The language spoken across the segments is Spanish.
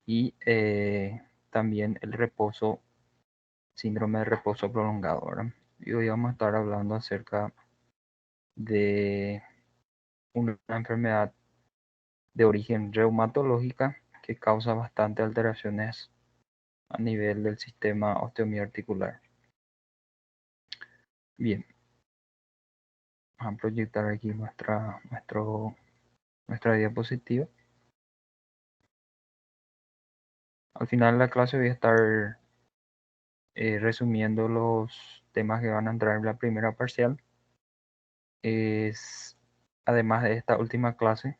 y también el reposo, síndrome de reposo prolongado, ¿verdad? Y hoy vamos a estar hablando acerca de una enfermedad de origen reumatológica que causa bastante alteraciones a nivel del sistema osteomiarticular. Bien, vamos a proyectar aquí nuestra diapositiva. Al final de la clase voy a estar resumiendo los temas que van a entrar en la primera parcial. Además de esta última clase,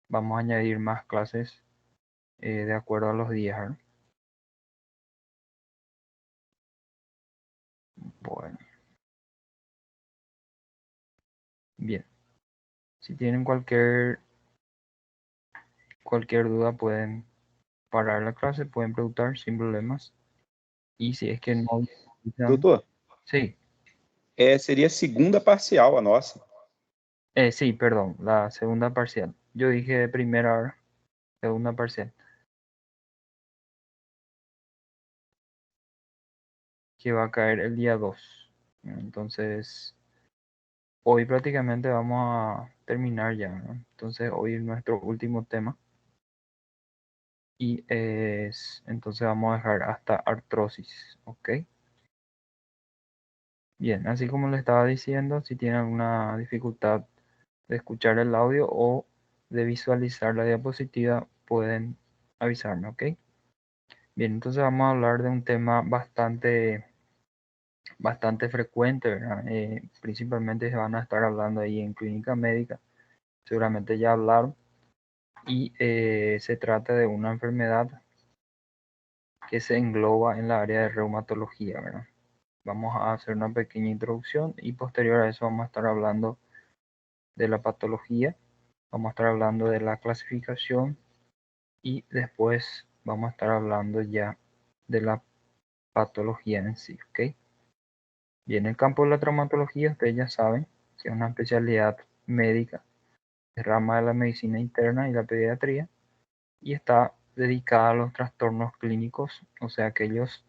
vamos a añadir más clases de acuerdo a los días, ¿verdad? Bueno, bien. Si tienen cualquier duda, pueden parar la clase, pueden preguntar sin problemas. Y si es que no... Doutor, Sí. Seria a segunda parcial a nossa. Sí, perdón, la segunda parcial. Yo dije primera hora, segunda parcial. Que va a caer el día 2. Entonces, hoy prácticamente vamos a terminar ya, ¿no? Entonces, hoy es nuestro último tema. Y entonces vamos a dejar hasta artrosis, ¿ok? Bien, así como les estaba diciendo, si tienen alguna dificultad de escuchar el audio o de visualizar la diapositiva, pueden avisarme, ¿ok? Bien, entonces vamos a hablar de un tema bastante frecuente, ¿verdad? Principalmente se van a estar hablando ahí en clínica médica, seguramente ya hablaron, y se trata de una enfermedad que se engloba en la área de reumatología, ¿verdad? Vamos a hacer una pequeña introducción y posterior a eso vamos a estar hablando de la patología, vamos a estar hablando de la clasificación y después vamos a estar hablando ya de la patología en sí, ¿ok? Bien, en el campo de la traumatología, ustedes ya saben que es una especialidad médica, es rama de la medicina interna y la pediatría, y está dedicada a los trastornos clínicos, o sea, aquellos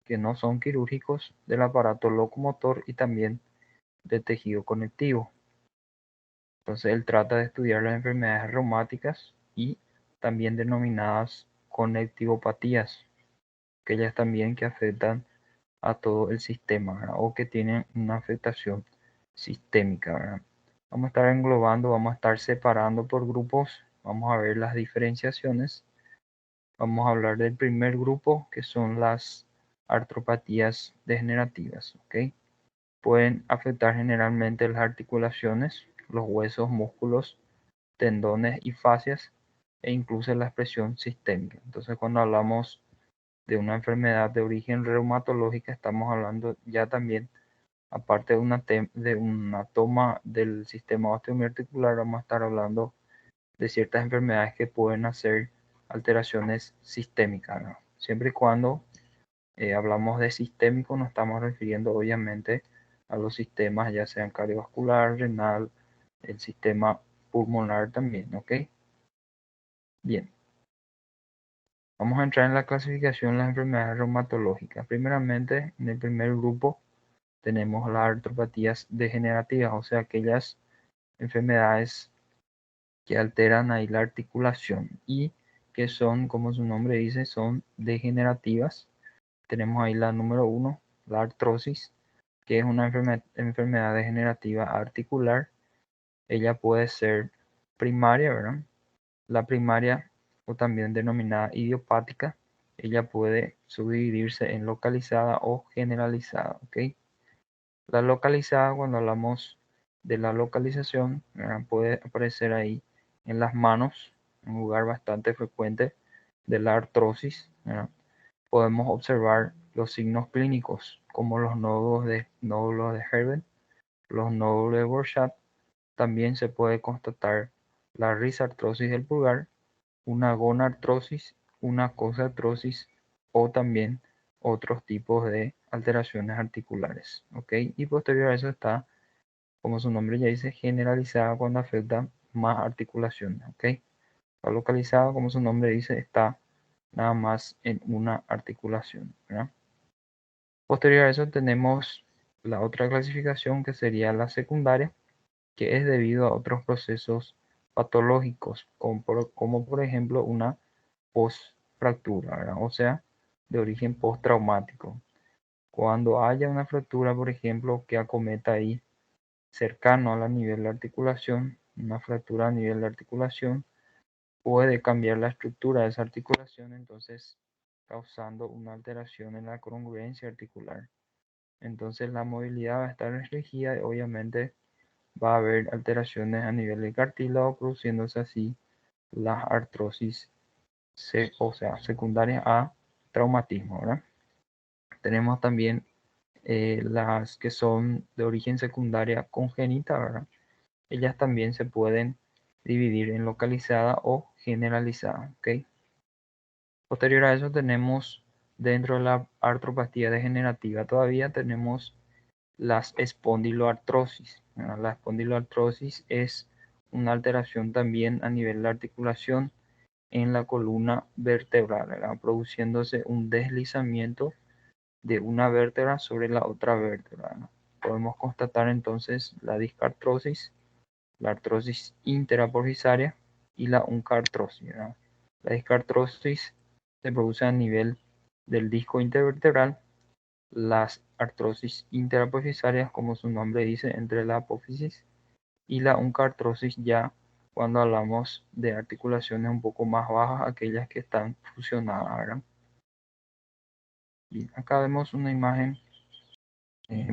que no son quirúrgicos del aparato locomotor y también de tejido conectivo. Entonces, él trata de estudiar las enfermedades reumáticas y también denominadas conectivopatías, aquellas también que afectan a todo el sistema, ¿verdad? O que tienen una afectación sistémica, ¿verdad? Vamos a estar englobando, vamos a estar separando por grupos, vamos a ver las diferenciaciones. Vamos a hablar del primer grupo, que son las artropatías degenerativas, ¿ok? Pueden afectar generalmente las articulaciones, los huesos, músculos, tendones y fascias, e incluso la expresión sistémica. Entonces, cuando hablamos de una enfermedad de origen reumatológica, estamos hablando ya también, aparte de una toma del sistema osteomiarticular, vamos a estar hablando de ciertas enfermedades que pueden hacer alteraciones sistémicas, ¿no? Siempre y cuando hablamos de sistémico, nos estamos refiriendo obviamente a los sistemas, ya sean cardiovascular, renal, el sistema pulmonar también, ¿ok? Bien. Vamos a entrar en la clasificación de las enfermedades reumatológicas. Primeramente, en el primer grupo tenemos las artropatías degenerativas, o sea, aquellas enfermedades que alteran ahí la articulación y que son, como su nombre dice, son degenerativas. Tenemos ahí la número 1, la artrosis, que es una enfermedad degenerativa articular. Ella puede ser primaria, ¿verdad? La primaria, o también denominada idiopática, ella puede subdividirse en localizada o generalizada, ¿ok? La localizada, cuando hablamos de la localización, puede aparecer ahí en las manos, un lugar bastante frecuente de la artrosis, ¿verdad? Podemos observar los signos clínicos como los nódulos de Herben, los nódulos de Borchardt. También se puede constatar la risartrosis del pulgar, una gonartrosis, una cosartrosis o también otros tipos de alteraciones articulares, ¿ok? Y posterior a eso está, como su nombre ya dice, generalizada cuando afecta más articulaciones, ¿ok? La localizada, como su nombre dice, está nada más en una articulación, ¿verdad? Posterior a eso tenemos la otra clasificación, que sería la secundaria, que es debido a otros procesos patológicos, como por ejemplo una post-fractura, ¿verdad? O sea, de origen postraumático. Cuando haya una fractura, por ejemplo, que acometa ahí cercano a la nivel de articulación, una fractura a nivel de articulación, puede cambiar la estructura de esa articulación, entonces causando una alteración en la congruencia articular. Entonces la movilidad va a estar restringida y obviamente va a haber alteraciones a nivel de cartílago, produciéndose así las artrosis, o sea, secundarias a traumatismo, ¿verdad? Tenemos también las que son de origen secundaria congénita, ¿verdad? Ellas también se pueden dividir en localizada o generalizada, ¿ok? Posterior a eso tenemos, dentro de la artropatía degenerativa todavía tenemos las espondiloartrosis, ¿verdad? La espondiloartrosis es una alteración también a nivel de articulación en la columna vertebral, ¿verdad? Produciéndose un deslizamiento de una vértebra sobre la otra vértebra, ¿verdad? Podemos constatar entonces la discartrosis, la artrosis interapofisiaria y la oncartrosis, ¿verdad? La discartrosis se produce a nivel del disco intervertebral, las artrosis interapofisarias, como su nombre dice, entre la apófisis, y la oncartrosis ya cuando hablamos de articulaciones un poco más bajas, aquellas que están fusionadas, ¿verdad? Bien, acá vemos una imagen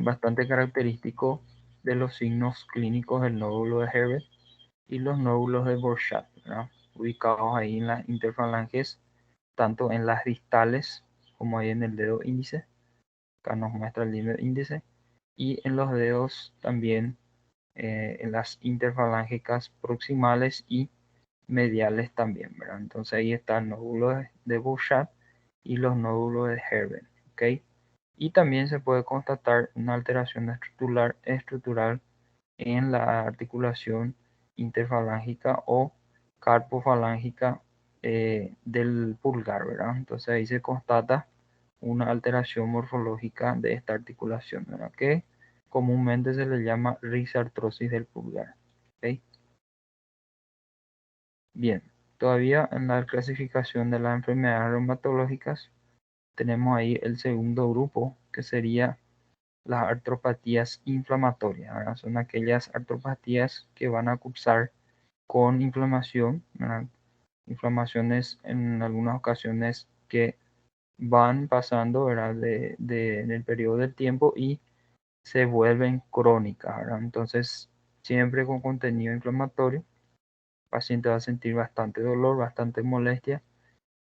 bastante característico de los signos clínicos del nódulo de Herbert y los nódulos de Borchardt, ¿verdad? Ubicados ahí en las interfalanges, tanto en las distales como ahí en el dedo índice. Acá nos muestra el dedo índice. Y en los dedos también, en las interfalángicas proximales y mediales también, ¿verdad? Entonces ahí está el nódulo de Borchardt y los nódulos de Herbert, ¿ok? Y también se puede constatar una alteración estructural en la articulación interfalángica o carpofalángica del pulgar, ¿verdad? Entonces ahí se constata una alteración morfológica de esta articulación, ¿verdad? Que comúnmente se le llama risartrosis del pulgar. ¿Ok? Bien, todavía en la clasificación de las enfermedades reumatológicas tenemos ahí el segundo grupo, que sería las artropatías inflamatorias, ¿verdad? Son aquellas artropatías que van a cursar con inflamación, ¿verdad? Inflamaciones en algunas ocasiones que van pasando, ¿verdad? En el periodo del tiempo y se vuelven crónicas, ¿verdad? Entonces, siempre con contenido inflamatorio, el paciente va a sentir bastante dolor, bastante molestia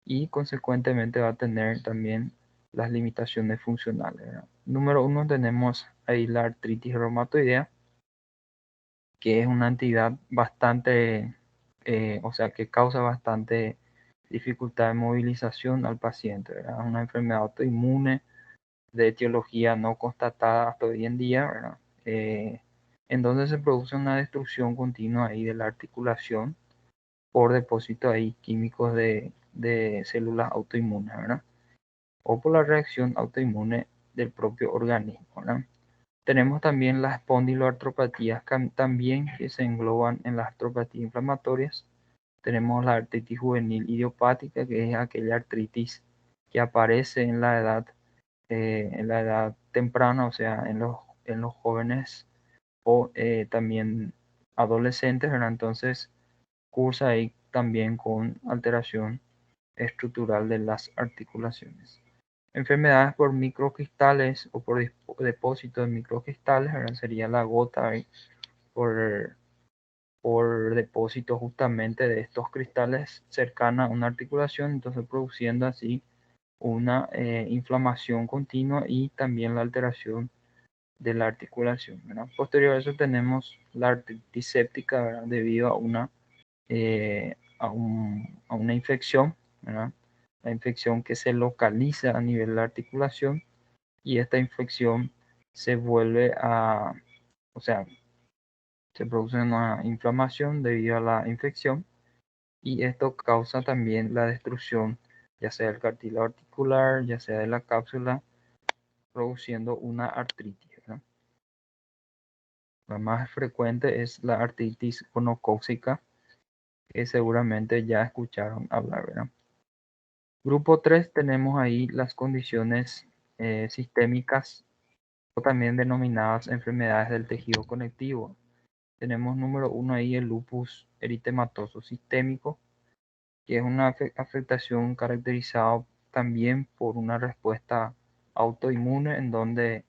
y consecuentemente va a tener también las limitaciones funcionales, ¿verdad? Número uno tenemos ahí la artritis reumatoidea, que es una entidad bastante, o sea, que causa bastante dificultad de movilización al paciente, ¿verdad? Es una enfermedad autoinmune de etiología no constatada hasta hoy en día, ¿verdad? En donde se produce una destrucción continua ahí de la articulación por depósitos ahí químicos de células autoinmunes, ¿verdad? O por la reacción autoinmune del propio organismo, ¿verdad? Tenemos también las espondiloartropatías también que se engloban en las artropatías inflamatorias. Tenemos la artritis juvenil idiopática, que es aquella artritis que aparece en la edad temprana, o sea, en los jóvenes o también adolescentes, ¿verdad? Entonces cursa ahí también con alteración estructural de las articulaciones. Enfermedades por microcristales o por depósitos de microcristales, ¿verdad? Sería la gota ahí por, por depósito justamente de estos cristales cercana a una articulación, entonces produciendo así una inflamación continua y también la alteración de la articulación, ¿verdad? Posterior a eso tenemos la artritis séptica, ¿verdad? Debido a a una infección, ¿verdad? La infección que se localiza a nivel de la articulación y esta infección se vuelve a, o sea, se produce una inflamación debido a la infección y esto causa también la destrucción ya sea del cartílago articular, ya sea de la cápsula, produciendo una artritis, ¿verdad? La más frecuente es la artritis gonocócica, que seguramente ya escucharon hablar, ¿verdad? Grupo 3 tenemos ahí las condiciones sistémicas o también denominadas enfermedades del tejido conectivo. Tenemos número 1 ahí el lupus eritematoso sistémico, que es una afectación caracterizada también por una respuesta autoinmune en donde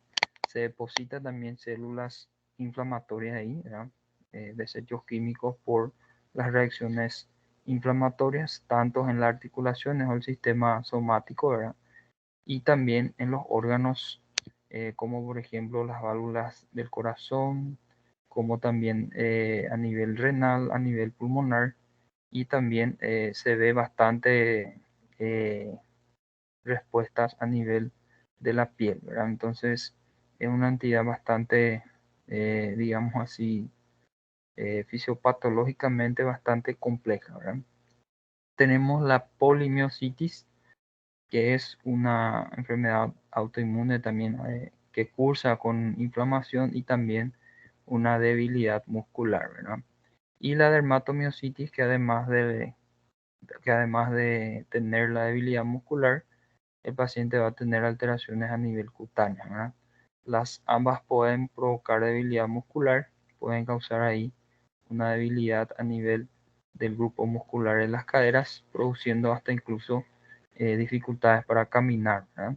se depositan también células inflamatorias ahí, ¿verdad? Desechos químicos por las reacciones inflamatorias, tanto en las articulaciones o el sistema somático, ¿verdad? Y también en los órganos, como por ejemplo las válvulas del corazón, como también a nivel renal, a nivel pulmonar, y también se ve bastante respuestas a nivel de la piel, ¿verdad? Entonces es una entidad bastante, digamos así, fisiopatológicamente bastante compleja, ¿verdad? Tenemos la polimiositis, que es una enfermedad autoinmune también que cursa con inflamación y también una debilidad muscular, ¿verdad? Y la dermatomiositis, que además de tener la debilidad muscular, el paciente va a tener alteraciones a nivel cutáneo, ¿verdad? Ambas pueden provocar debilidad muscular, pueden causar ahí una debilidad a nivel del grupo muscular de las caderas, produciendo hasta incluso dificultades para caminar, ¿verdad?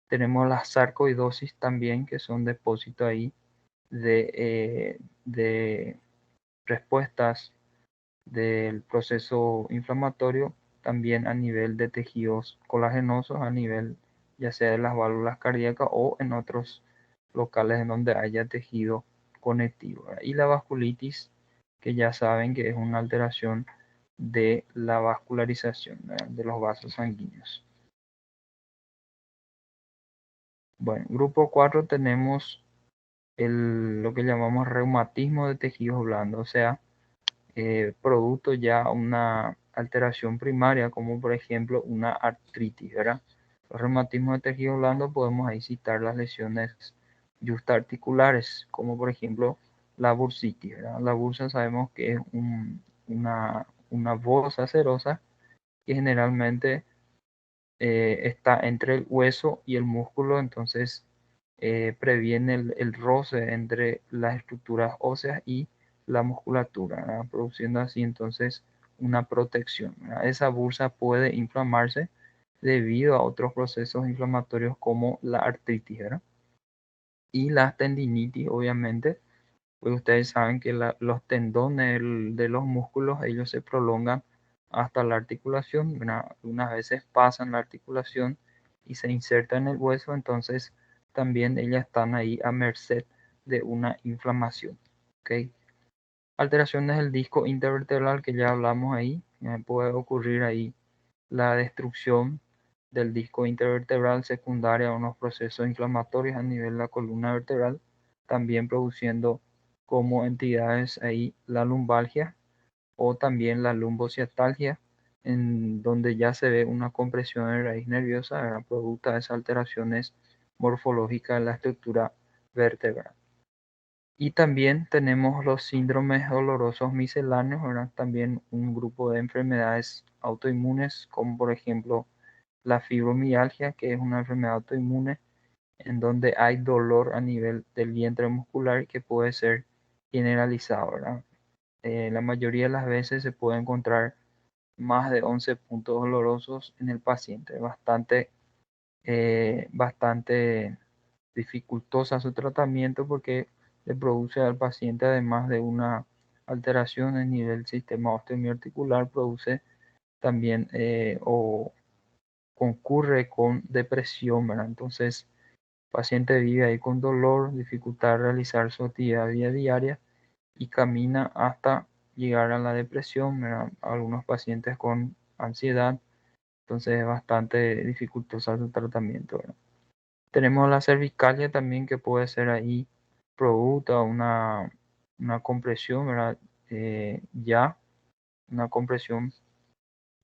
Tenemos la sarcoidosis también, que son depósitos ahí de respuestas del proceso inflamatorio, también a nivel de tejidos colagenosos, a nivel ya sea de las válvulas cardíacas o en otros locales en donde haya tejido conectivo, ¿verdad? Y la vasculitis, que ya saben que es una alteración de la vascularización, ¿verdad?, de los vasos sanguíneos. Bueno, grupo 4 tenemos lo que llamamos reumatismo de tejidos blandos, o sea, producto ya una alteración primaria, como por ejemplo una artritis, ¿verdad? Los reumatismos de tejido blando podemos ahí citar las lesiones justarticulares, como por ejemplo la bursitis, ¿verdad? La bursa sabemos que es una bolsa cerosa que generalmente está entre el hueso y el músculo, entonces previene el roce entre las estructuras óseas y la musculatura, ¿verdad?, produciendo así entonces una protección, ¿verdad? Esa bursa puede inflamarse debido a otros procesos inflamatorios como la artritis, ¿verdad? Y la tendinitis, obviamente, pues ustedes saben que los tendones de los músculos, ellos se prolongan hasta la articulación, ¿verdad? Unas veces pasan la articulación y se insertan en el hueso, entonces también ellas están ahí a merced de una inflamación, ¿ok? Alteraciones del disco intervertebral, que ya hablamos ahí, puede ocurrir ahí la destrucción del disco intervertebral secundaria a unos procesos inflamatorios a nivel de la columna vertebral, también produciendo como entidades ahí la lumbalgia o también la lumbociatalgia, en donde ya se ve una compresión de raíz nerviosa, ¿verdad?, producto de esas alteraciones morfológicas de la estructura vertebral. Y también tenemos los síndromes dolorosos misceláneos, ¿verdad?, también un grupo de enfermedades autoinmunes, como por ejemplo la fibromialgia, que es una enfermedad autoinmune en donde hay dolor a nivel del vientre muscular que puede ser generalizado, ¿verdad? La mayoría de las veces se puede encontrar más de 11 puntos dolorosos en el paciente, bastante dificultosa su tratamiento porque le produce al paciente, además de una alteración en nivel del sistema osteomiarticular, produce también o concurre con depresión, ¿verdad? Entonces, el paciente vive ahí con dolor, dificultad de realizar su actividad diaria y camina hasta llegar a la depresión, ¿verdad? Algunos pacientes con ansiedad, entonces es bastante dificultoso su tratamiento, ¿verdad? Tenemos la cervicalia también, que puede ser ahí producto de una compresión, ¿verdad? Ya una compresión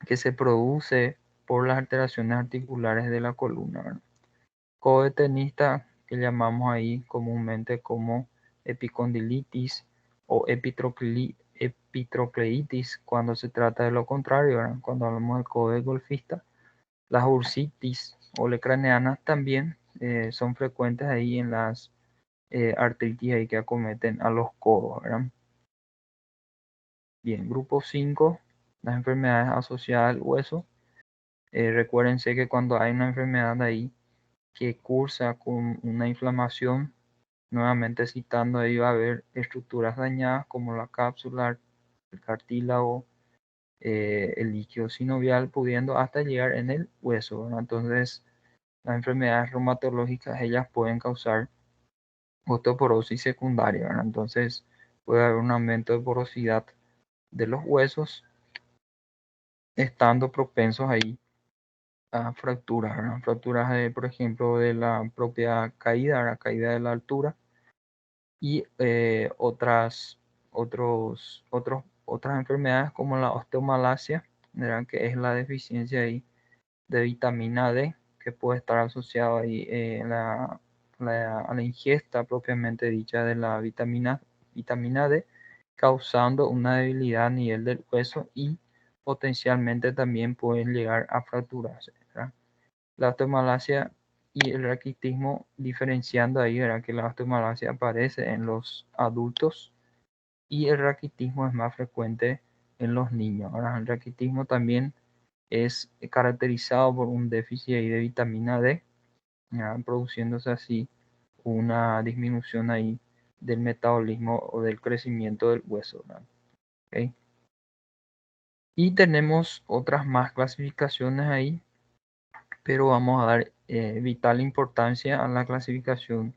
que se produce por las alteraciones articulares de la columna, ¿verdad? Codo de tenista, que llamamos ahí comúnmente como epicondilitis o epitrocleitis cuando se trata de lo contrario, ¿verdad? Cuando hablamos del codo de golfista. Las bursitis olecraneanas también son frecuentes ahí en las artritis ahí que acometen a los codos, ¿verdad? Bien, grupo 5, las enfermedades asociadas al hueso. Recuérdense que cuando hay una enfermedad ahí que cursa con una inflamación, nuevamente citando, ahí va a haber estructuras dañadas como la cápsula, el cartílago, el líquido sinovial, pudiendo hasta llegar en el hueso, ¿verdad? Entonces, las enfermedades reumatológicas, ellas pueden causar osteoporosis secundaria, ¿verdad? Entonces, puede haber un aumento de porosidad de los huesos, estando propensos ahí a fracturas, ¿verdad? Fracturas, por ejemplo, de la propia caída, la caída de la altura, y otras enfermedades como la osteomalacia, ¿verdad? Que es la deficiencia ahí de vitamina D, que puede estar asociado ahí a la ingesta propiamente dicha de la vitamina D, causando una debilidad a nivel del hueso y potencialmente también pueden llegar a fracturarse, ¿verdad? La osteomalacia y el raquitismo, diferenciando ahí, ¿verdad? Que la osteomalacia aparece en los adultos y el raquitismo es más frecuente en los niños. Ahora, el raquitismo también es caracterizado por un déficit ahí de vitamina D, ¿verdad? Produciéndose así una disminución ahí del metabolismo o del crecimiento del hueso, ¿verdad? ¿Okay? Y tenemos otras más clasificaciones ahí, pero vamos a dar vital importancia a la clasificación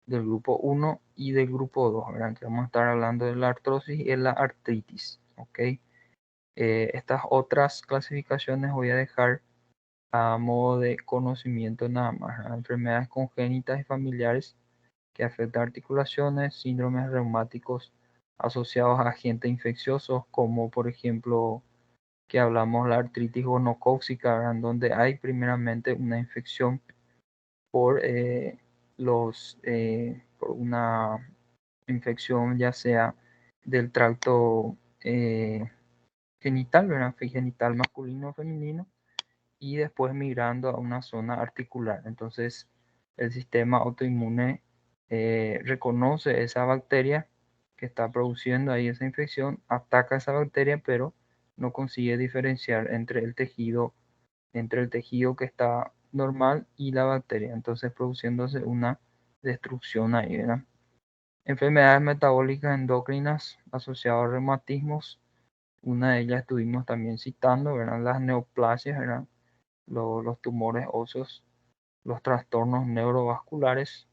del grupo 1 y del grupo 2, ¿verdad? Que vamos a estar hablando de la artrosis y la artritis, ¿ok? Estas otras clasificaciones voy a dejar a modo de conocimiento nada más, ¿verdad? Enfermedades congénitas y familiares que afectan articulaciones, síndromes reumáticos asociados a agentes infecciosos, como por ejemplo que hablamos la artritis gonocócica, ¿verdad? En donde hay primeramente una infección por, por una infección ya sea del tracto genital, ¿verdad? Genital masculino o femenino, y después migrando a una zona articular. Entonces, el sistema autoinmune reconoce esa bacteria que está produciendo ahí esa infección, ataca esa bacteria, pero no consigue diferenciar entre el tejido que está normal y la bacteria. Entonces, produciéndose una destrucción ahí, ¿verdad? Enfermedades metabólicas endocrinas asociadas a reumatismos. Una de ellas estuvimos también citando, ¿verdad? Las neoplasias, ¿verdad? Los tumores óseos, los trastornos neurovasculares,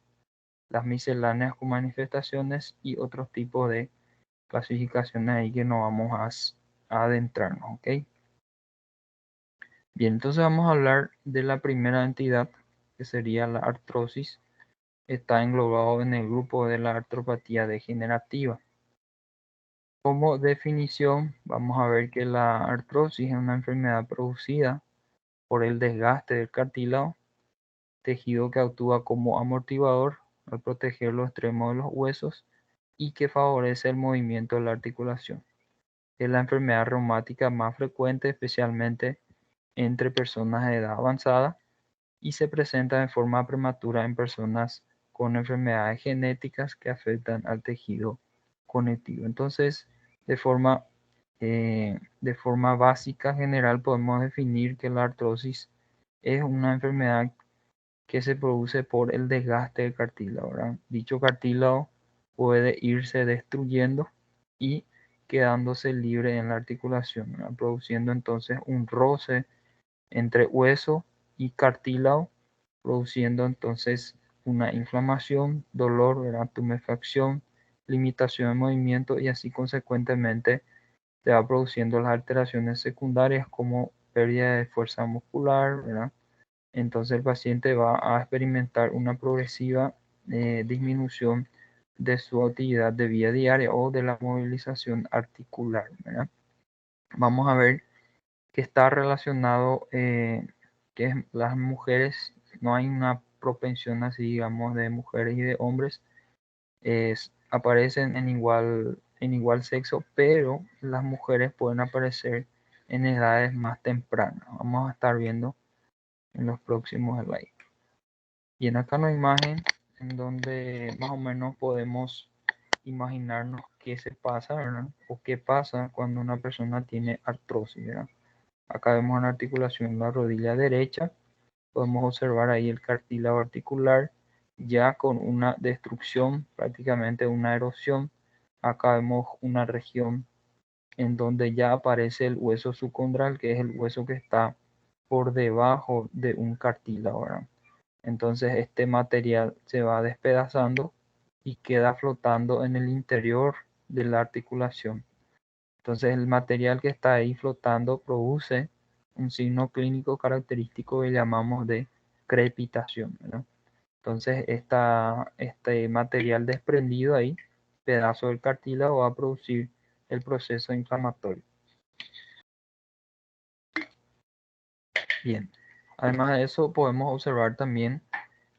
las misceláneas con manifestaciones y otros tipos de clasificaciones ahí que no vamos a adentrarnos, ¿ok? Bien, entonces vamos a hablar de la primera entidad, que sería la artrosis. Está englobado en el grupo de la artropatía degenerativa. Como definición, vamos a ver que la artrosis es una enfermedad producida por el desgaste del cartílago, tejido que actúa como amortiguador al proteger los extremos de los huesos y que favorece el movimiento de la articulación. Es la enfermedad reumática más frecuente, especialmente entre personas de edad avanzada, y se presenta de forma prematura en personas con enfermedades genéticas que afectan al tejido conectivo. Entonces, de forma básica general podemos definir que la artrosis es una enfermedad que se produce por el desgaste del cartílago, ¿verdad? Dicho cartílago puede irse destruyendo y quedándose libre en la articulación, ¿verdad? Produciendo entonces un roce entre hueso y cartílago, produciendo entonces una inflamación, dolor, ¿verdad? Tumefacción, limitación de movimiento, y así consecuentemente te va produciendo las alteraciones secundarias como pérdida de fuerza muscular, ¿verdad? Entonces el paciente va a experimentar una progresiva disminución de su actividad de vida diaria o de la movilización articular, ¿verdad? Vamos a ver que está relacionado, que las mujeres, no hay una propensión así, digamos, de mujeres y de hombres, aparecen en igual sexo, pero las mujeres pueden aparecer en edades más tempranas. Vamos a estar viendo en los próximos slides. Y en acá una imagen en donde más o menos podemos imaginarnos qué se pasa, ¿verdad? O qué pasa cuando una persona tiene artrosis, ¿verdad? Acá vemos una articulación en la rodilla derecha. Podemos observar ahí el cartílago articular ya con una destrucción, prácticamente una erosión. Acá vemos una región en donde ya aparece el hueso subcondral, que es el hueso que está por debajo de un cartílago, ¿verdad? Entonces este material se va despedazando y queda flotando en el interior de la articulación. Entonces el material que está ahí flotando produce un signo clínico característico que llamamos de crepitación, ¿verdad? Entonces este material desprendido ahí, pedazo del cartílago, va a producir el proceso inflamatorio. Bien, además de eso podemos observar también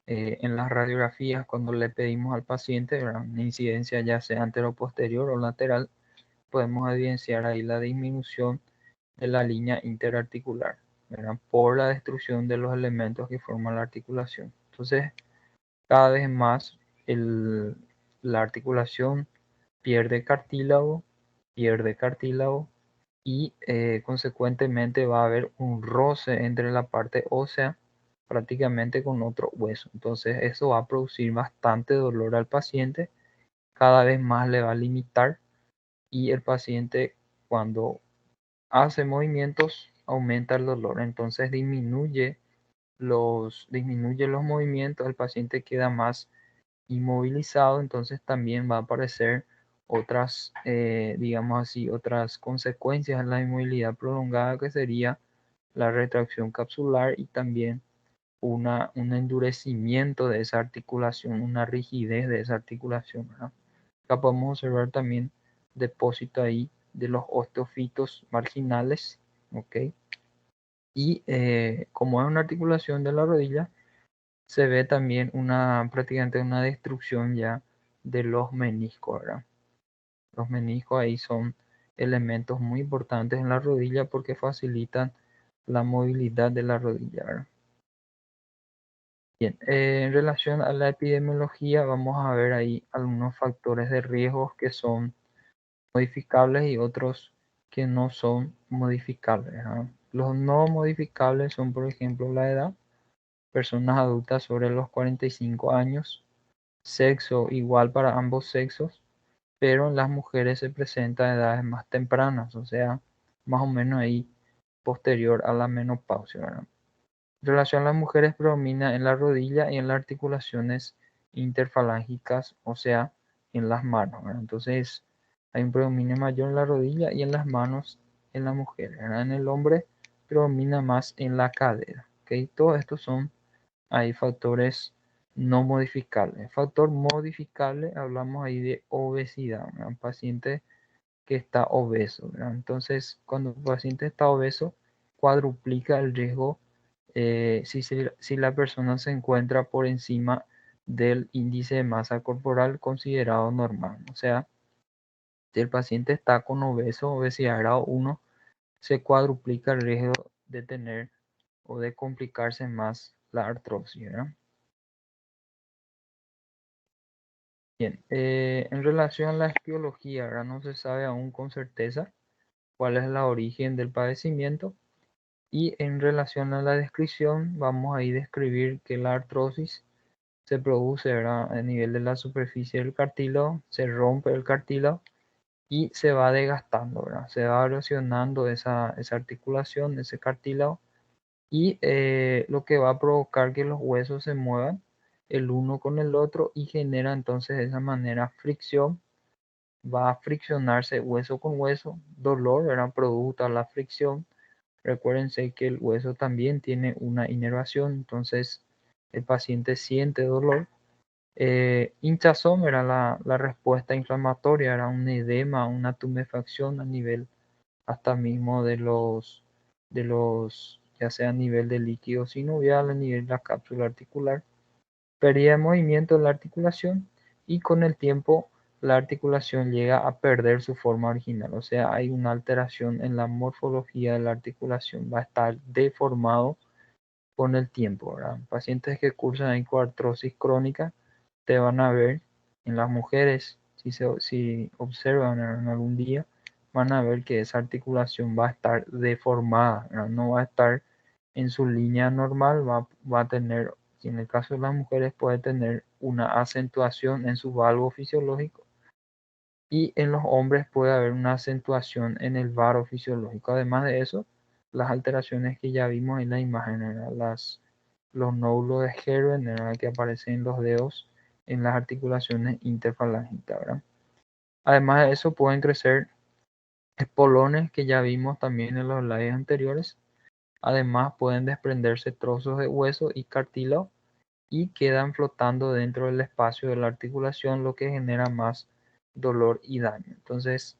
en las radiografías cuando le pedimos al paciente, ¿verdad?, una incidencia ya sea anteroposterior o lateral, podemos evidenciar ahí la disminución de la línea interarticular, ¿verdad?, por la destrucción de los elementos que forman la articulación. Entonces, cada vez más la articulación pierde cartílago y consecuentemente va a haber un roce entre la parte ósea prácticamente con otro hueso. Entonces eso va a producir bastante dolor al paciente, cada vez más le va a limitar y el paciente cuando hace movimientos aumenta el dolor. Entonces disminuye los movimientos, el paciente queda más inmovilizado, entonces también va a aparecer otras, digamos así, otras consecuencias en la inmovilidad prolongada, que sería la retracción capsular y también un endurecimiento de esa articulación, una rigidez de esa articulación, ¿verdad? Acá podemos observar también depósito ahí de los osteofitos marginales, ¿ok? Y como es una articulación de la rodilla, se ve también prácticamente una destrucción ya de los meniscos, ¿verdad? Los meniscos ahí son elementos muy importantes en la rodilla porque facilitan la movilidad de la rodilla, ¿verdad? Bien, en relación a la epidemiología, vamos a ver ahí algunos factores de riesgo que son modificables y otros que no son modificables, ¿verdad? Los no modificables son, por ejemplo, la edad, personas adultas sobre los 45 años, sexo igual para ambos sexos, pero en las mujeres se presenta a edades más tempranas, o sea, más o menos ahí posterior a la menopausia, ¿verdad? En relación a las mujeres predomina en la rodilla y en las articulaciones interfalángicas, o sea, en las manos, ¿verdad? Entonces, hay un predominio mayor en la rodilla y en las manos en la mujer, ¿verdad? En el hombre predomina más en la cadera, ¿ok? Todos estos son hay factores no modificables. Factor modificable, hablamos ahí de obesidad, ¿verdad? Un paciente que está obeso, ¿verdad? Entonces, cuando el paciente está obeso, cuadruplica el riesgo si la persona se encuentra por encima del índice de masa corporal considerado normal. O sea, si el paciente está con obesidad grado 1, se cuadruplica el riesgo de tener o de complicarse más la artrosis, ¿verdad? Bien, en relación a la etiología, ahora no se sabe aún con certeza cuál es el origen del padecimiento, y en relación a la descripción vamos a ir a describir que la artrosis se produce, ¿verdad?, a nivel de la superficie del cartílago, se rompe el cartílago y se va desgastando, ¿verdad? Se va erosionando esa articulación, ese cartílago, y lo que va a provocar que los huesos se muevan el uno con el otro y genera entonces de esa manera fricción. Va a friccionarse hueso con hueso, dolor, ¿verdad?, producto de la fricción. Recuérdense que el hueso también tiene una inervación, entonces el paciente siente dolor. Hinchazón era la respuesta inflamatoria, era un edema, una tumefacción a nivel hasta mismo de los ya sea a nivel del líquido sinovial, a nivel de la cápsula articular, pérdida de movimiento de la articulación, y con el tiempo la articulación llega a perder su forma original, o sea, hay una alteración en la morfología de la articulación, va a estar deformado con el tiempo, ¿verdad? Pacientes que cursan artrosis crónica te van a ver en las mujeres, si observan en algún día, van a ver que esa articulación va a estar deformada, ¿verdad? No va a estar en su línea normal, va a tener, si en el caso de las mujeres puede tener una acentuación en su valgo fisiológico, y en los hombres puede haber una acentuación en el varo fisiológico. Además de eso, las alteraciones que ya vimos en la imagen, ¿verdad? Los nódulos de Herven, ¿verdad? Que aparecen en los dedos, en las articulaciones interfalángitas, ¿verdad? Además de eso, pueden crecer espolones que ya vimos también en los slides anteriores. Además, pueden desprenderse trozos de hueso y cartílago y quedan flotando dentro del espacio de la articulación, lo que genera más dolor y daño. Entonces,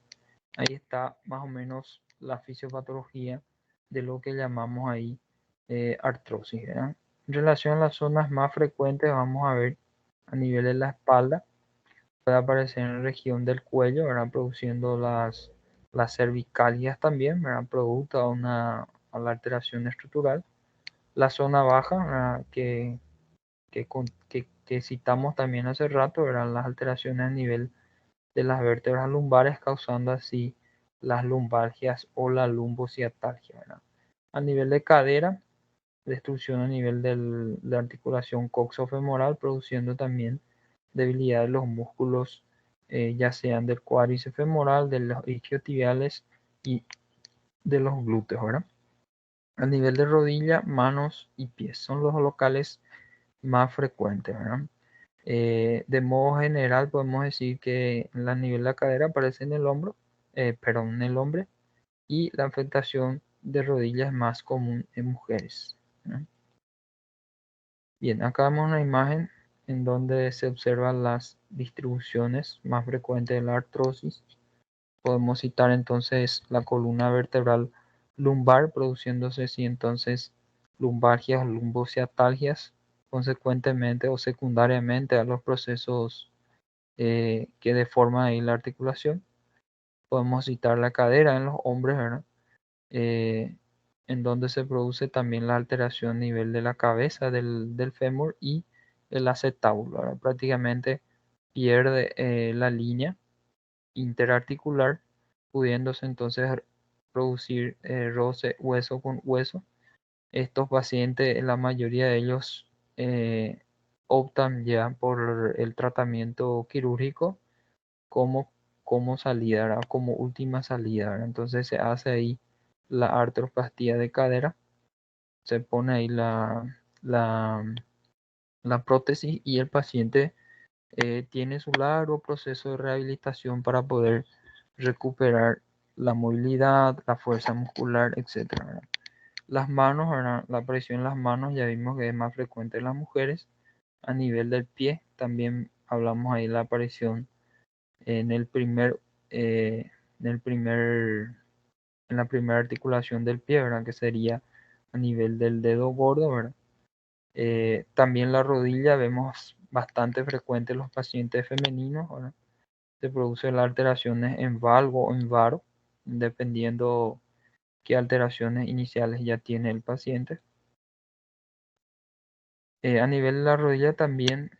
ahí está más o menos la fisiopatología de lo que llamamos ahí artrosis, ¿verdad? En relación a las zonas más frecuentes, vamos a ver a nivel de la espalda, puede aparecer en la región del cuello, ¿verdad? Produciendo las cervicalgias también, ¿verdad? Producto a la alteración estructural. La zona baja, ¿verdad? Que citamos también hace rato, eran las alteraciones a nivel de las vértebras lumbares, causando así las lumbalgias o la lumbociatalgia, ¿verdad? A nivel de cadera, destrucción a nivel de la articulación coxofemoral, produciendo también debilidad de los músculos, ya sean del cuádriceps femoral, de los isquiotibiales y de los glúteos, ¿verdad? A nivel de rodilla, manos y pies son los locales más frecuentes, ¿verdad? De modo general podemos decir que a nivel de la cadera aparece en el hombro, perdón, en el hombre, y la afectación de rodillas es más común en mujeres, ¿no? Bien, acá vemos una imagen en donde se observan las distribuciones más frecuentes de la artrosis. Podemos citar entonces la columna vertebral lumbar, produciéndose así entonces lumbalgias o lumbociatalgias, consecuentemente o secundariamente a los procesos que deforman ahí la articulación. Podemos citar la cadera en los hombres, ¿verdad? Eh, en donde se produce también la alteración a nivel de la cabeza del fémur y el acetábulo, ¿verdad? Prácticamente pierde la línea interarticular, pudiéndose entonces producir roce hueso con hueso. Estos pacientes, la mayoría de ellos optan ya por el tratamiento quirúrgico como, como salida, ¿verdad? Como última salida, ¿verdad? Entonces se hace ahí la artroplastía de cadera, se pone ahí la, la prótesis y el paciente tiene su largo proceso de rehabilitación para poder recuperar la movilidad, la fuerza muscular, etcétera, ¿verdad? Las manos, ¿verdad? La presión en las manos ya vimos que es más frecuente en las mujeres. A nivel del pie, también hablamos ahí de la aparición en el primer, en el primer, en la primera articulación del pie, ¿verdad? Que sería a nivel del dedo gordo, ¿verdad? También la rodilla vemos bastante frecuente en los pacientes femeninos, ¿verdad? Se producen las alteraciones en valgo o en varo, dependiendo qué alteraciones iniciales ya tiene el paciente. A nivel de la rodilla también,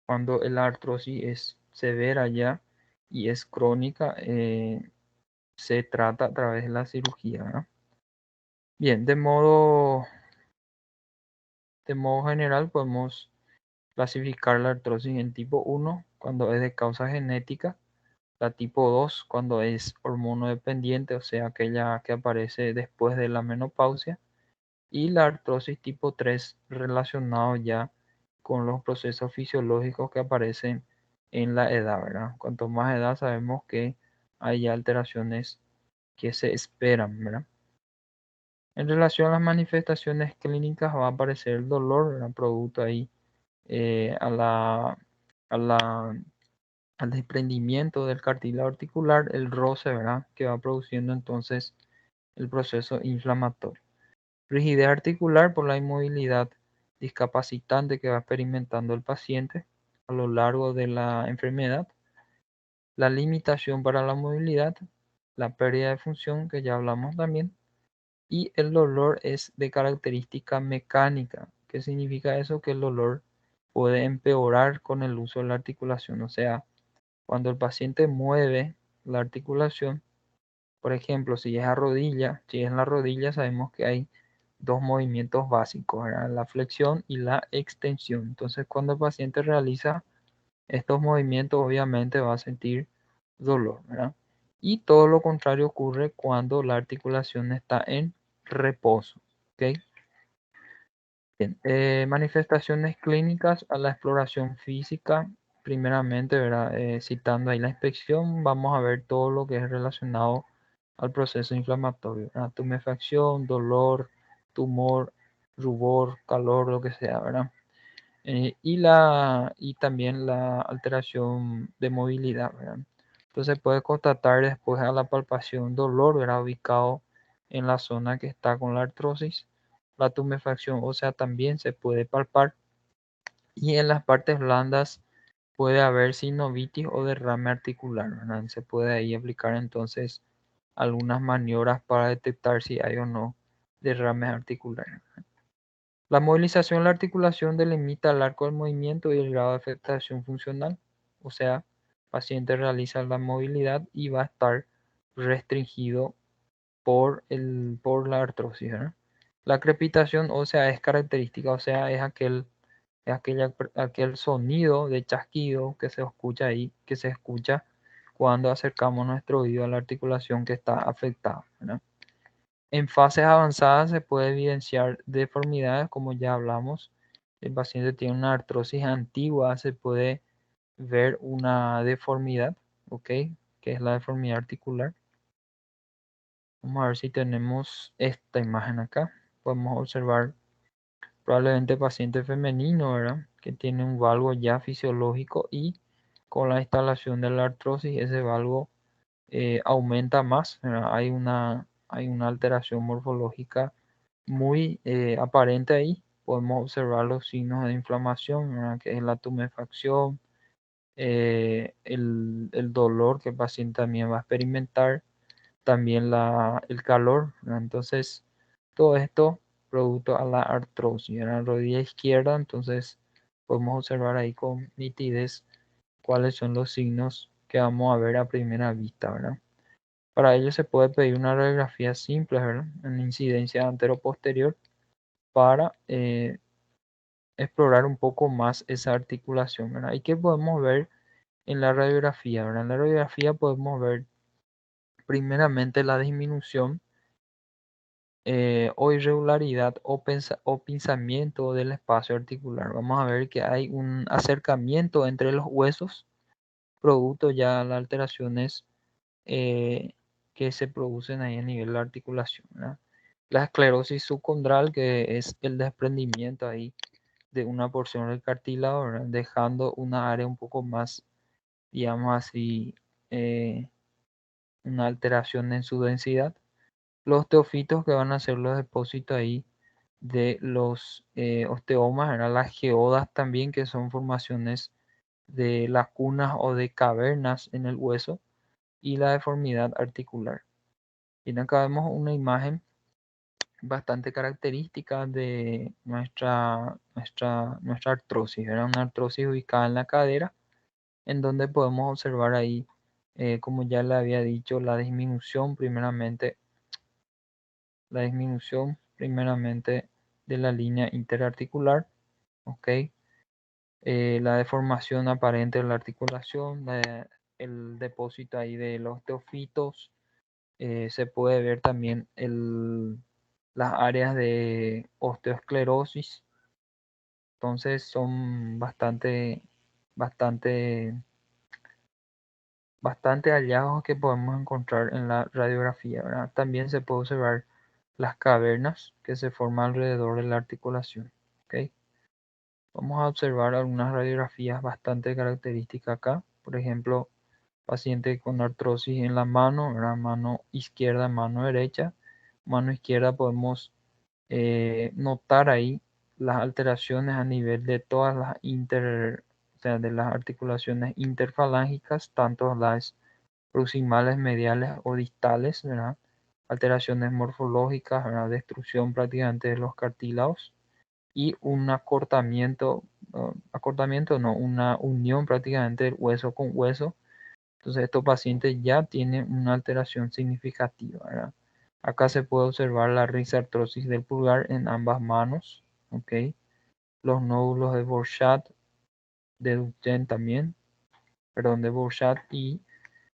cuando la artrosis es severa ya y es crónica, se trata a través de la cirugía, ¿no? Bien, de modo general podemos clasificar la artrosis en tipo 1 cuando es de causa genética, la tipo 2 cuando es hormonodependiente, o sea, aquella que aparece después de la menopausia, y la artrosis tipo 3 relacionado ya con los procesos fisiológicos que aparecen en la edad, ¿verdad? Cuanto más edad sabemos que hay alteraciones que se esperan, ¿verdad? En relación a las manifestaciones clínicas va a aparecer el dolor, ¿verdad? Producto ahí a a la, al desprendimiento del cartílago articular, el roce, ¿verdad? Que va produciendo entonces el proceso inflamatorio. Rigidez articular por la inmovilidad discapacitante que va experimentando el paciente a lo largo de la enfermedad. La limitación para la movilidad, la pérdida de función que ya hablamos también, y el dolor es de característica mecánica. ¿Qué significa eso? Que el dolor puede empeorar con el uso de la articulación. O sea, cuando el paciente mueve la articulación, por ejemplo, si es si es en la rodilla, sabemos que hay dos movimientos básicos, ¿verdad? La flexión y la extensión. Entonces, cuando el paciente realiza estos movimientos, obviamente va a sentir dolor, ¿verdad? Y todo lo contrario ocurre cuando la articulación está en reposo, ¿ok? Bien, manifestaciones clínicas a la exploración física, primeramente, ¿verdad? Citando ahí la inspección, vamos a ver todo lo que es relacionado al proceso inflamatorio, ¿verdad? Tumefacción, dolor, tumor, rubor, calor, lo que sea, ¿verdad? Y también la alteración de movilidad, ¿verdad? Entonces puede constatar después a la palpación dolor, ¿verdad? Ubicado en la zona que está con la artrosis. La tumefacción ósea también se puede palpar y en las partes blandas puede haber sinovitis o derrame articular, ¿verdad? Se puede ahí aplicar entonces algunas maniobras para detectar si hay o no derrames articulares. La movilización de la articulación delimita el arco del movimiento y el grado de afectación funcional. O sea, el paciente realiza la movilidad y va a estar restringido por la artrosis, ¿verdad? La crepitación ósea es característica, o sea, aquel sonido de chasquido que se escucha ahí, que se escucha cuando acercamos nuestro oído a la articulación que está afectada, ¿verdad? En fases avanzadas se puede evidenciar deformidades, como ya hablamos. El paciente tiene una artrosis antigua, se puede ver una deformidad, ¿ok? Que es la deformidad articular. Vamos a ver si tenemos esta imagen acá. Podemos observar probablemente paciente femenino, ¿verdad? Que tiene un valgo ya fisiológico y con la instalación de la artrosis ese valgo aumenta más, ¿verdad? Hay una alteración morfológica muy aparente ahí. Podemos observar los signos de inflamación, ¿verdad? Que es la tumefacción, el dolor que el paciente también va a experimentar, también el calor, ¿verdad? Entonces, todo esto producto a la artrosis en la rodilla izquierda, entonces podemos observar ahí con nitidez cuáles son los signos que vamos a ver a primera vista, ¿verdad? Para ello se puede pedir una radiografía simple, ¿verdad? En incidencia antero-posterior para explorar un poco más esa articulación, ¿verdad? ¿Y qué podemos ver en la radiografía, ¿verdad? En la radiografía podemos ver primeramente la disminución o irregularidad o pinzamiento del espacio articular. Vamos a ver que hay un acercamiento entre los huesos, producto ya de las alteraciones que se producen ahí a nivel de la articulación, ¿verdad? La esclerosis subcondral, que es el desprendimiento ahí de una porción del cartílago, ¿verdad? Dejando una área un poco más, digamos así, eh, una alteración en su densidad. Los teofitos, que van a ser los depósitos ahí de los osteomas, ¿verdad? Las geodas también, que son formaciones de lagunas o de cavernas en el hueso, y la deformidad articular. Y acá vemos una imagen bastante característica de nuestra artrosis. Era una artrosis ubicada en la cadera, en donde podemos observar ahí, como ya le había dicho, la disminución primeramente de la línea interarticular, ¿ok? La deformación aparente de la articulación, el depósito ahí de los teofitos. Se puede ver también las áreas de osteoesclerosis. Entonces son bastante, bastante hallazgos que podemos encontrar en la radiografía, ¿verdad? También se puede observar las cavernas que se forman alrededor de la articulación. ¿Ok? Vamos a observar algunas radiografías bastante características acá. Por ejemplo, paciente con artrosis en la mano, ¿verdad? Mano izquierda, mano derecha. mano izquierda podemos notar ahí las alteraciones a nivel de todas las o sea, de las articulaciones interfalángicas, tanto las proximales, mediales o distales, ¿verdad? Alteraciones morfológicas, ¿verdad? Destrucción prácticamente de los cartílagos y un acortamiento no, una unión prácticamente del hueso con hueso. Entonces estos pacientes ya tienen una alteración significativa, ¿verdad? Acá se puede observar la risartrosis del pulgar en ambas manos, ¿ok? Los nódulos de Borchardt, de Duchenne también, perdón, de Borchardt y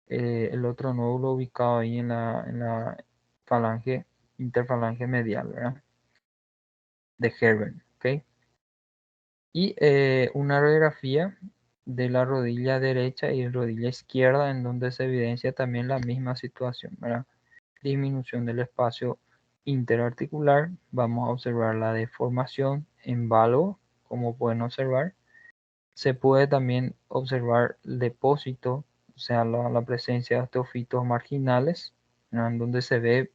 el otro nódulo ubicado ahí en la falange, interfalange medial, ¿verdad? De Herbern, ¿ok? Y una radiografía de la rodilla derecha y rodilla izquierda en donde se evidencia también la misma situación, ¿verdad? Disminución del espacio interarticular. Vamos a observar la deformación en válogo, como pueden observar. Se puede también observar el depósito, o sea, la presencia de osteofitos marginales, ¿no? En donde se ve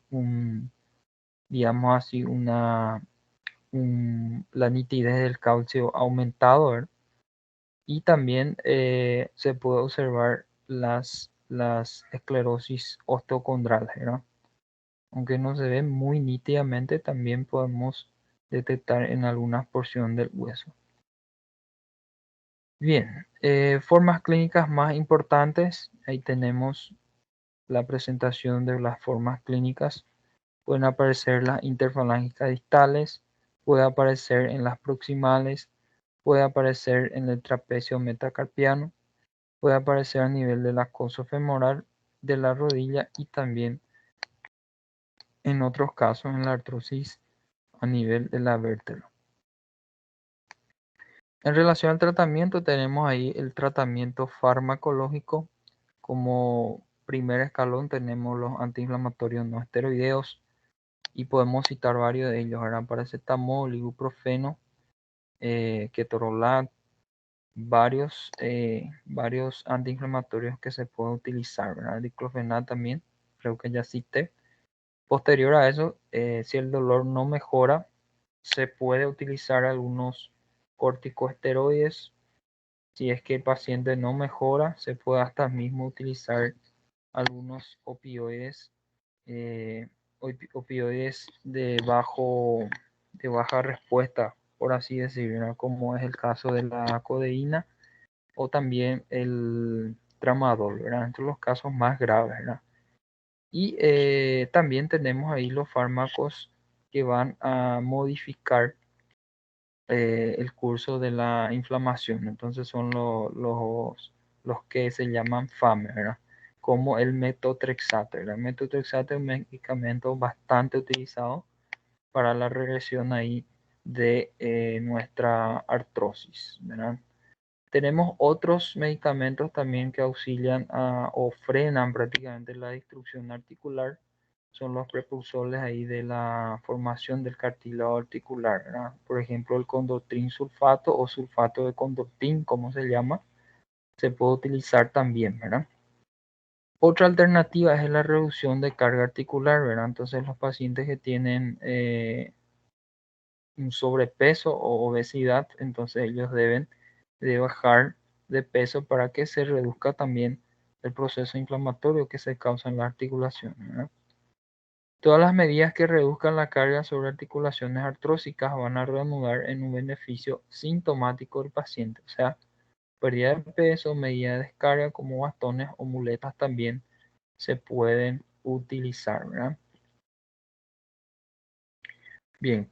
digamos así, la nitidez del calcio aumentado, ¿verdad? Y también se puede observar las esclerosis osteocondrales, ¿verdad? Aunque no se ve muy nítidamente, también podemos detectar en algunas porciones del hueso. Bien, formas clínicas más importantes. Ahí tenemos la presentación de las formas clínicas. Pueden aparecer las interfalángicas distales, puede aparecer en las proximales, puede aparecer en el trapecio metacarpiano, puede aparecer a nivel del acoso femoral de la rodilla y también en otros casos en la artrosis a nivel de la vértebra. En relación al tratamiento, tenemos ahí el tratamiento farmacológico. Como primer escalón tenemos los antiinflamatorios no esteroideos y podemos citar varios de ellos, ¿verdad? Paracetamol, ibuprofeno, ketorolac, varios antiinflamatorios que se pueden utilizar, ¿verdad? Diclofenac también, creo que ya cité. Posterior a eso, si el dolor no mejora, se puede utilizar algunos corticosteroides. Si es que el paciente no mejora, se puede hasta mismo utilizar algunos opioides, opioides de baja respuesta, por así decirlo, ¿no? Como es el caso de la codeína o también el tramadol, ¿verdad? Entre los casos más graves, ¿verdad? Y también tenemos ahí los fármacos que van a modificar el curso de la inflamación. Entonces son los que se llaman FAME, ¿verdad? Como el metotrexato. El metotrexato es un medicamento bastante utilizado para la regresión ahí de nuestra artrosis, ¿verdad? Tenemos otros medicamentos también que auxilian o frenan prácticamente la destrucción articular. Son los prepulsores ahí de la formación del cartílago articular, ¿verdad? Por ejemplo, el condotrin sulfato o sulfato de condotin, como se llama, se puede utilizar también, ¿verdad? Otra alternativa es la reducción de carga articular, ¿verdad? Entonces los pacientes que tienen un sobrepeso o obesidad, entonces ellos deben de bajar de peso para que se reduzca también el proceso inflamatorio que se causa en la articulación, ¿verdad? Todas las medidas que reduzcan la carga sobre articulaciones artrósicas van a reanudar en un beneficio sintomático del paciente, o sea, pérdida de peso, medida de descarga como bastones o muletas también se pueden utilizar, ¿verdad? Bien,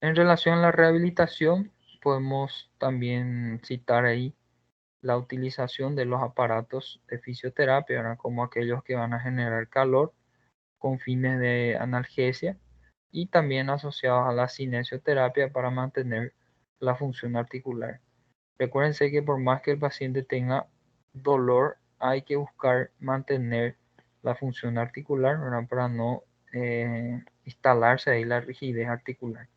en relación a la rehabilitación, podemos también citar ahí la utilización de los aparatos de fisioterapia, ¿verdad? Como aquellos que van a generar calor con fines de analgesia y también asociados a la cinesioterapia para mantener la función articular. Recuérdense que por más que el paciente tenga dolor, hay que buscar mantener la función articular, ¿verdad? Para no instalarse ahí la rigidez articular.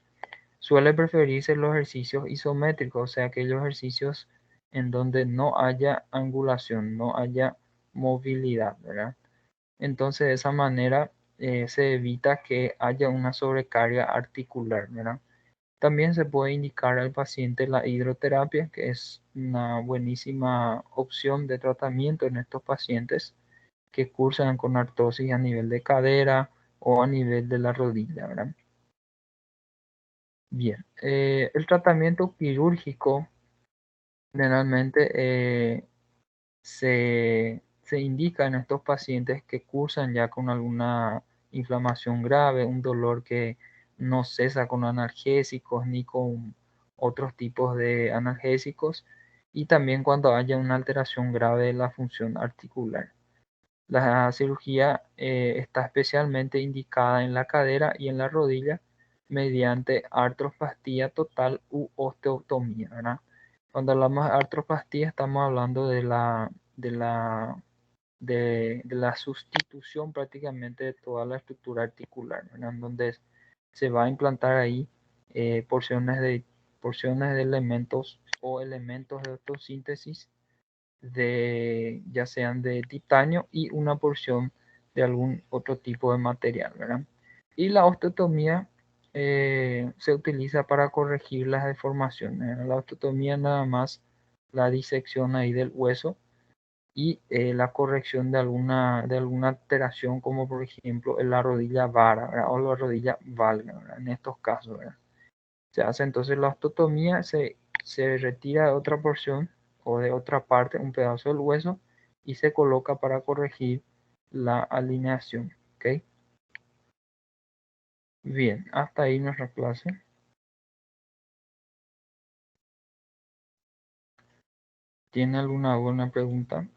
Suele preferirse los ejercicios isométricos, o sea, aquellos ejercicios en donde no haya angulación, no haya movilidad, ¿verdad? Entonces, de esa manera se evita que haya una sobrecarga articular, ¿verdad? También se puede indicar al paciente la hidroterapia, que es una buenísima opción de tratamiento en estos pacientes que cursan con artrosis a nivel de cadera o a nivel de la rodilla, ¿verdad? Bien, el tratamiento quirúrgico generalmente se indica en estos pacientes que cursan ya con alguna inflamación grave, un dolor que no cesa con analgésicos ni con otros tipos de analgésicos, y también cuando haya una alteración grave de la función articular. La cirugía está especialmente indicada en la cadera y en la rodilla mediante artroplastía total u osteotomía, ¿verdad? Cuando hablamos de artroplastía estamos hablando de la sustitución prácticamente de toda la estructura articular, ¿verdad? En donde se va a implantar ahí porciones de elementos o elementos de osteosíntesis ya sean de titanio y una porción de algún otro tipo de material, ¿verdad? Y la osteotomía se utiliza para corregir las deformaciones, ¿verdad? La osteotomía nada más la disección ahí del hueso y la corrección de alguna alteración, como por ejemplo en la rodilla vara, ¿verdad? O la rodilla valga, ¿verdad? En estos casos, ¿verdad? Se hace entonces la osteotomía, se retira de otra porción o de otra parte un pedazo del hueso y se coloca para corregir la alineación. ¿Ok? Bien, hasta ahí nuestra clase. ¿Tiene alguna pregunta?